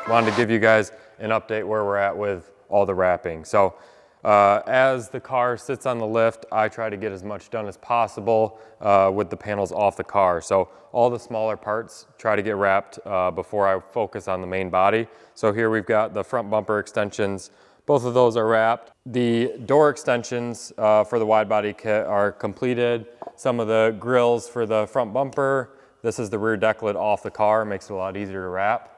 wanted to give you guys an update where we're at with all the wrapping. So as the car sits on the lift, I try to get as much done as possible with the panels off the car. So all the smaller parts try to get wrapped before I focus on the main body. So here we've got the front bumper extensions. Both of those are wrapped. The door extensions for the wide body kit are completed. Some of the grills for the front bumper. This is the rear deck lid off the car, makes it a lot easier to wrap.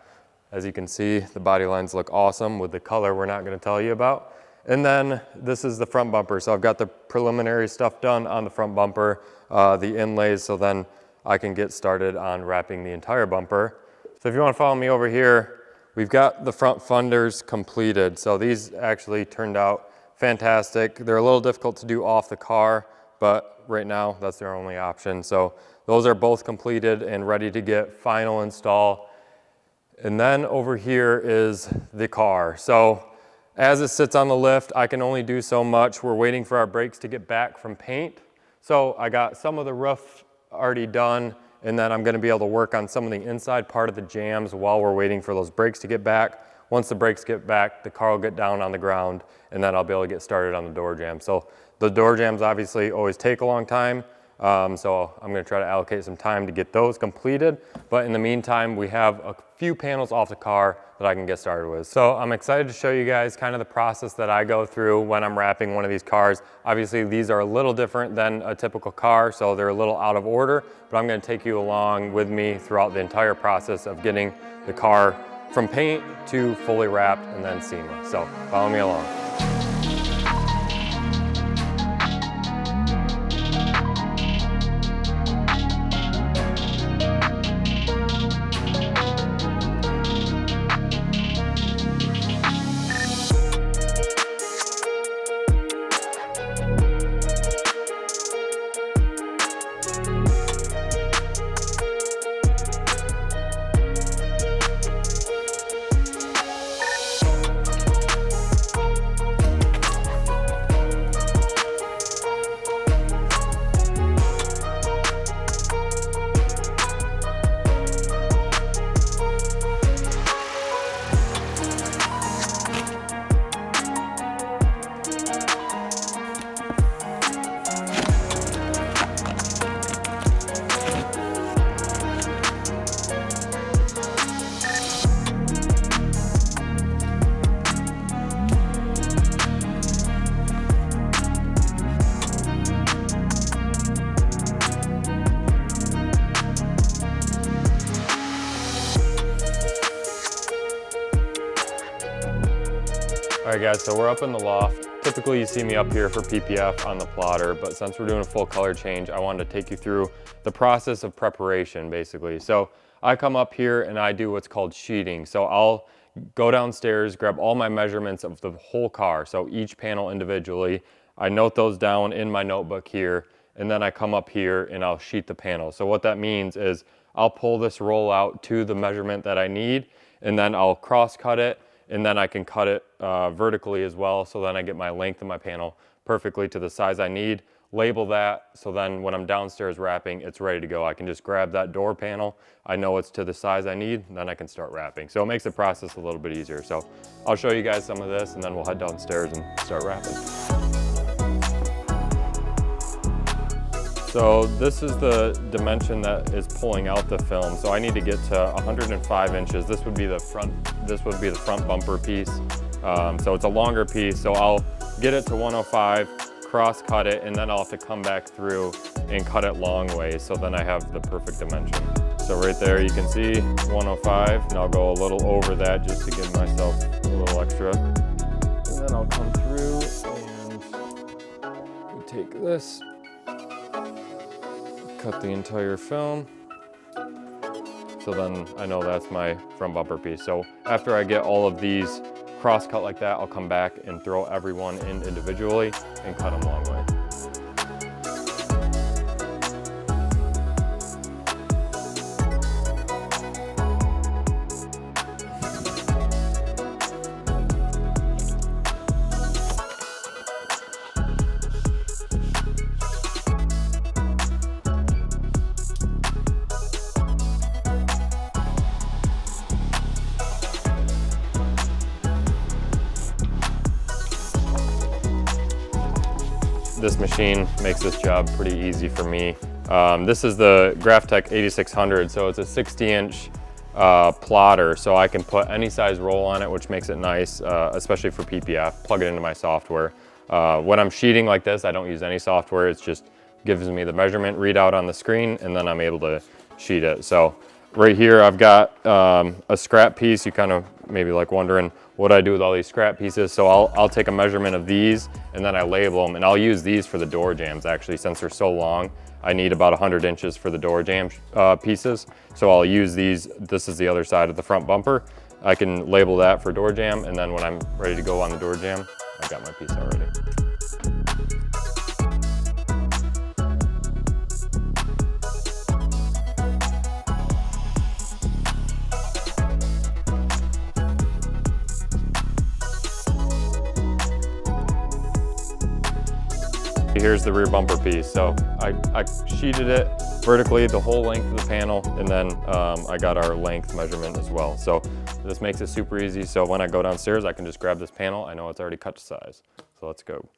As you can see, the body lines look awesome with the color we're not gonna tell you about. And then this is the front bumper. So I've got the preliminary stuff done on the front bumper, the inlays, so then I can get started on wrapping the entire bumper. So if you wanna follow me over here, we've got the front fenders completed. So these actually turned out fantastic. They're a little difficult to do off the car, but right now that's their only option. So those are both completed and ready to get final install. And then over here is the car. So as it sits on the lift, I can only do so much. We're waiting for our brakes to get back from paint. So I got some of the roof already done, and then I'm gonna be able to work on some of the inside part of the jambs while we're waiting for those brakes to get back. Once the brakes get back, the car will get down on the ground, and then I'll be able to get started on the door jambs. So the door jambs obviously always take a long time, so I'm gonna try to allocate some time to get those completed. But in the meantime, we have a few panels off the car that I can get started with. So I'm excited to show you guys kind of the process that I go through when I'm wrapping one of these cars. Obviously, these are a little different than a typical car, so they're a little out of order, but I'm gonna take you along with me throughout the entire process of getting the car from paint to fully wrapped and then SEMA. So follow me along. All right guys, so we're up in the loft. Typically you see me up here for PPF on the plotter, but since we're doing a full color change, I wanted to take you through the process of preparation basically. So I come up here and I do what's called sheeting. So I'll go downstairs, grab all my measurements of the whole car. So each panel individually, I note those down in my notebook here, and then I come up here and I'll sheet the panel. So what that means is I'll pull this roll out to the measurement that I need, and then I'll cross cut it, and then I can cut it vertically as well, so then I get my length of my panel perfectly to the size I need, label that, so then when I'm downstairs wrapping, it's ready to go. I can just grab that door panel, I know it's to the size I need, and then I can start wrapping. So it makes the process a little bit easier. So I'll show you guys some of this, and then we'll head downstairs and start wrapping. So this is the dimension that is pulling out the film. So I need to get to 105 inches. This would be the front bumper piece. So it's a longer piece. So I'll get it to 105, cross cut it, and then I'll have to come back through and cut it long ways. So then I have the perfect dimension. So right there you can see 105, and I'll go a little over that just to give myself a little extra. And then I'll come through and take this, cut the entire film. So then I know that's my front bumper piece. So after I get all of these cross cut like that, I'll come back and throw everyone in individually and cut them long way. this machine makes this job pretty easy for me. This is the Graphtec 8600, so it's a 60-inch plotter, so I can put any size roll on it, which makes it nice, especially for PPF. Plug it into my software. When I'm sheeting like this, I don't use any software. It just gives me the measurement readout on the screen, and then I'm able to sheet it. So right here, I've got a scrap piece. You kind of maybe like wondering what I do with all these scrap pieces. So I'll take a measurement of these, and then I label them, and I'll use these for the door jambs. Actually, since they're so long, I need about 100 inches for the door jamb pieces. So I'll use these. This is the other side of the front bumper. I can label that for door jamb, and then when I'm ready to go on the door jamb, I got my piece already. Here's the rear bumper piece. So I sheeted it vertically the whole length of the panel, and then I got our length measurement as well. So this makes it super easy. So when I go downstairs, I can just grab this panel. I know it's already cut to size. So let's go.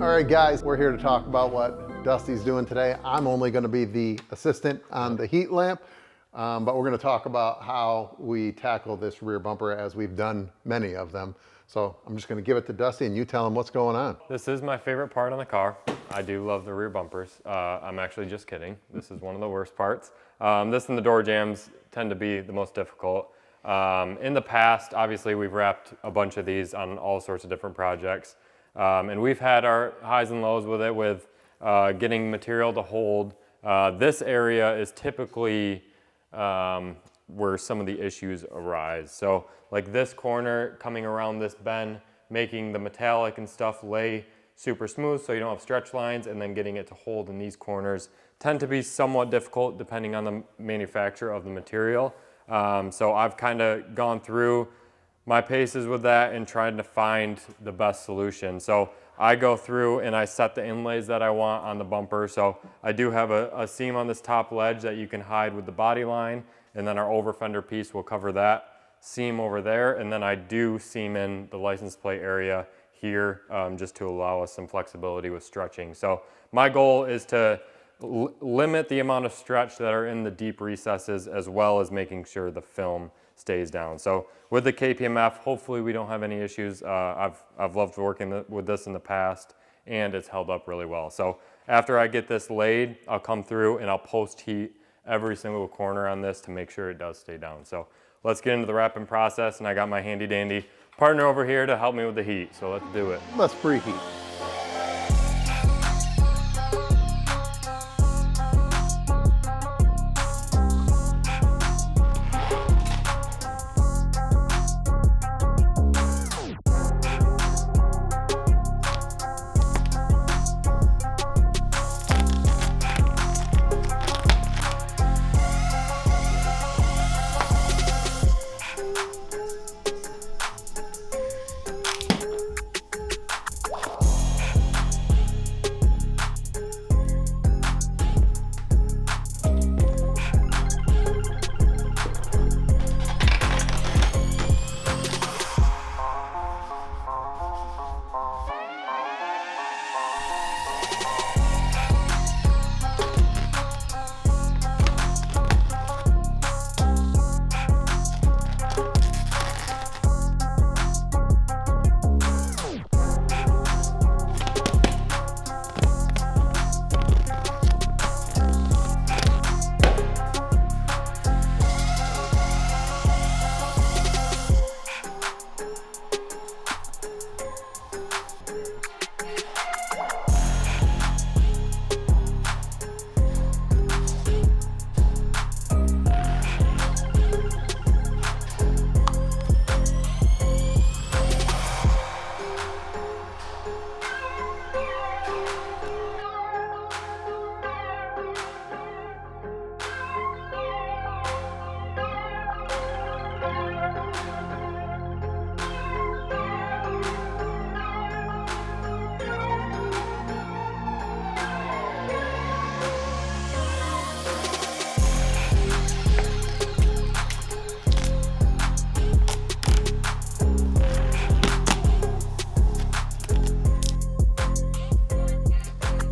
All right, guys, we're here to talk about what Dusty's doing today. I'm only going to be the assistant on the heat lamp, but we're going to talk about how we tackle this rear bumper as we've done many of them. So I'm just going to give it to Dusty and you tell him what's going on. This is my favorite part on the car. I do love the rear bumpers. I'm actually just kidding. This is one of the worst parts. This and the door jambs tend to be the most difficult. In the past, obviously, we've wrapped a bunch of these on all sorts of different projects. And we've had our highs and lows with it, with getting material to hold. This area is typically where some of the issues arise. So like this corner, coming around this bend, making the metallic and stuff lay super smooth so you don't have stretch lines, and then getting it to hold in these corners tend to be somewhat difficult depending on the manufacturer of the material. So I've kind of gone through my paces with that and trying to find the best solution. So I go through and I set the inlays that I want on the bumper. So I do have a seam on this top ledge that you can hide with the body line, and then our over fender piece will cover that seam over there. And then I do seam in the license plate area here just to allow us some flexibility with stretching. So my goal is to limit the amount of stretch that are in the deep recesses, as well as making sure the film stays down. So with the KPMF, hopefully we don't have any issues. I've loved working with this in the past, and it's held up really well. So after I get this laid, I'll come through and I'll post heat every single corner on this to make sure it does stay down. So let's get into the wrapping process, and I got my handy dandy partner over here to help me with the heat. So let's do it. Let's preheat.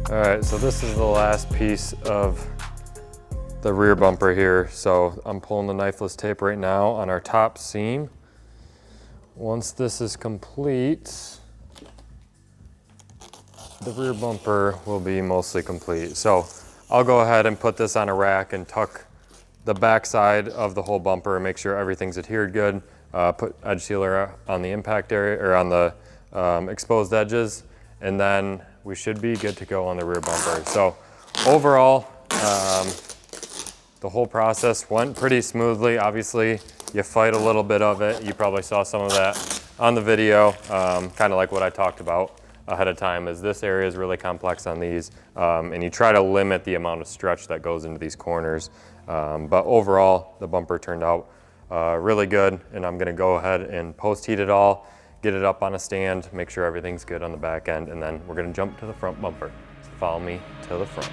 All right, so this is the last piece of the rear bumper here. So I'm pulling the knifeless tape right now on our top seam. Once this is complete, the rear bumper will be mostly complete. So I'll go ahead and put this on a rack and tuck the back side of the whole bumper and make sure everything's adhered good. Put edge sealer on the impact area, or on the exposed edges, and then we should be good to go on the rear bumper. So overall, the whole process went pretty smoothly. Obviously, you fight a little bit of it. You probably saw some of that on the video, kind of like what I talked about ahead of time, is this area is really complex on these, and you try to limit the amount of stretch that goes into these corners. But overall, the bumper turned out really good, and I'm gonna go ahead and post-heat it all, get it up on a stand, make sure everything's good on the back end, and then we're gonna jump to the front bumper. So follow me to the front.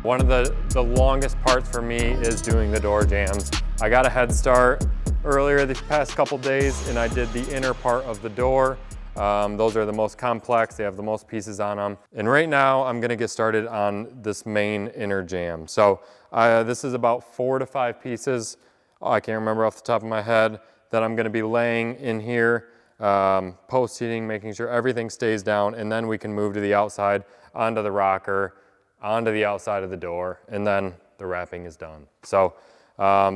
One of the longest parts for me is doing the door jambs. I got a head start earlier these past couple days and I did the inner part of the door. Those are the most complex, they have the most pieces on them. And right now I'm gonna get started on this main inner jamb. So this is about 4 to 5 pieces, I can't remember off the top of my head, that I'm gonna be laying in here, post heating, making sure everything stays down, and then we can move to the outside, onto the rocker, onto the outside of the door, and then the wrapping is done. So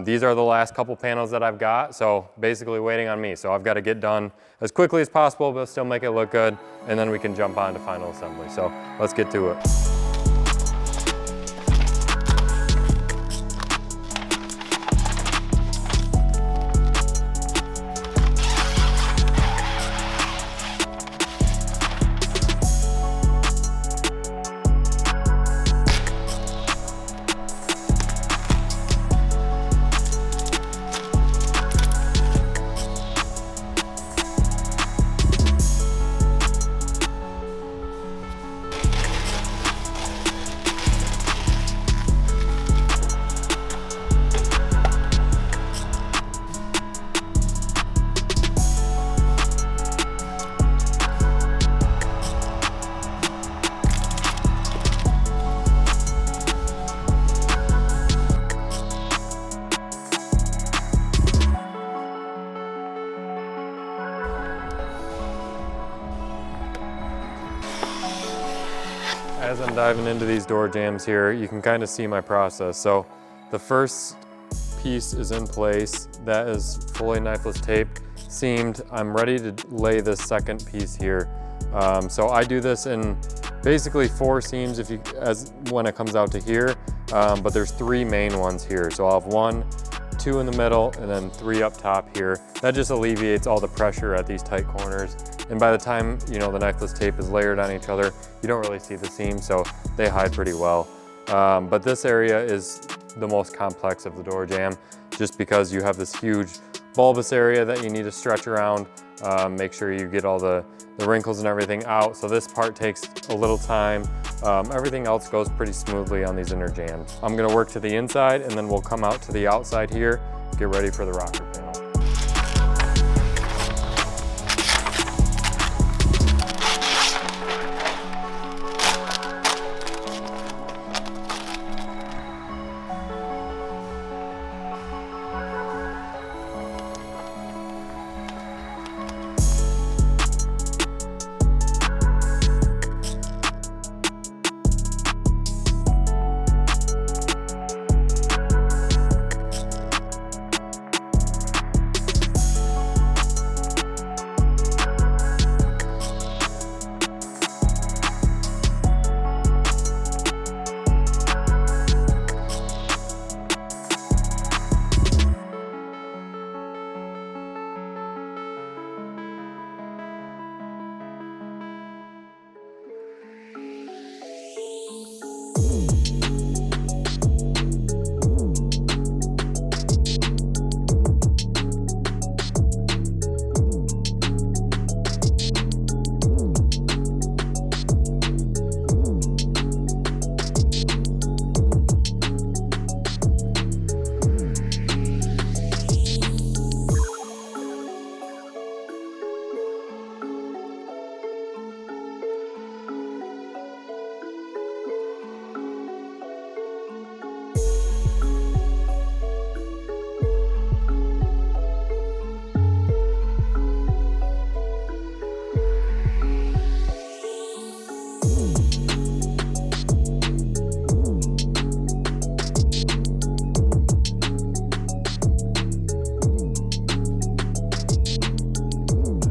these are the last couple panels that I've got, so basically waiting on me. So I've got to get done as quickly as possible, but still make it look good, and then we can jump on to final assembly. So let's get to it. As I'm diving into these door jambs here, you can kind of see my process. So the first piece is in place. That is fully knifeless tape, seamed. I'm ready to lay this second piece here. So I do this in basically 4 seams when it comes out to here, but there's 3 main ones here. So I'll have 1, 2 in the middle, and then 3 up top here. That just alleviates all the pressure at these tight corners. And by the time, the knifeless tape is layered on each other, you don't really see the seams, so they hide pretty well. But this area is the most complex of the door jamb, just because you have this huge bulbous area that you need to stretch around, make sure you get all the wrinkles and everything out. So this part takes a little time. Everything else goes pretty smoothly on these inner jambs. I'm gonna work to the inside, and then we'll come out to the outside here, get ready for the rocker panel.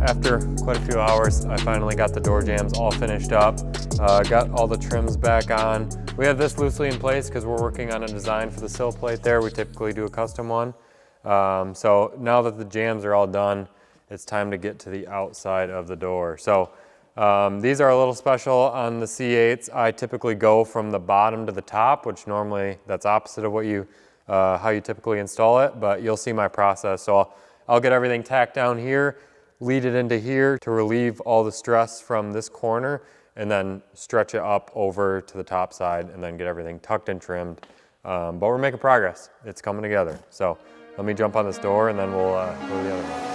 After quite a few hours, I finally got the door jambs all finished up. Got all the trims back on. We have this loosely in place because we're working on a design for the sill plate there. We typically do a custom one. So now that the jambs are all done, it's time to get to the outside of the door. So these are a little special on the C8s. I typically go from the bottom to the top, which normally that's opposite of what how you typically install it, but you'll see my process. So I'll get everything tacked down here, lead it into here to relieve all the stress from this corner, and then stretch it up over to the top side and then get everything tucked and trimmed. But we're making progress. It's coming together. So let me jump on this door and then we'll go to the other one.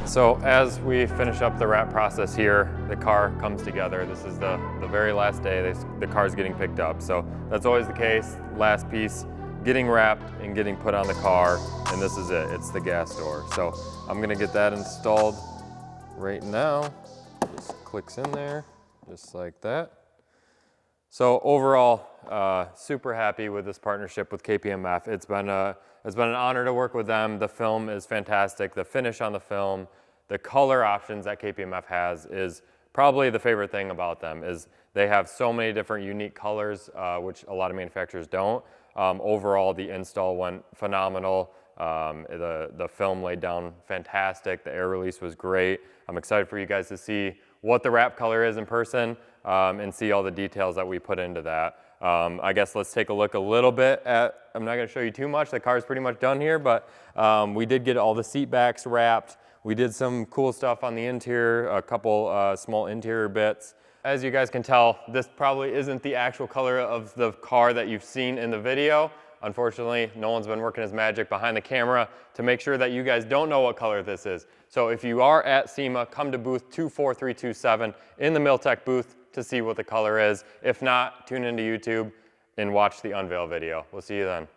So as we finish up the wrap process here, the car comes together. This is the very last day, the car's getting picked up. So that's always the case. Last piece, getting wrapped and getting put on the car, and this is it, it's the gas door. So I'm gonna get that installed right now. Just clicks in there, just like that. So overall, super happy with this partnership with KPMF. It's been an honor to work with them. The film is fantastic. The finish on the film, the color options that KPMF has is probably the favorite thing about them. Is they have so many different unique colors, which a lot of manufacturers don't. Overall, the install went phenomenal. The film laid down fantastic. The air release was great. I'm excited for you guys to see what the wrap color is in person and see all the details that we put into that. I guess let's take a look a little bit at, I'm not going to show you too much, the car's pretty much done here, but we did get all the seat backs wrapped. We did some cool stuff on the interior, a couple small interior bits. As you guys can tell, this probably isn't the actual color of the car that you've seen in the video. Unfortunately, Nolan's been working his magic behind the camera to make sure that you guys don't know what color this is. So if you are at SEMA, come to booth 24327 in the Miltech booth to see what the color is. If not, tune into YouTube and watch the unveil video. We'll see you then.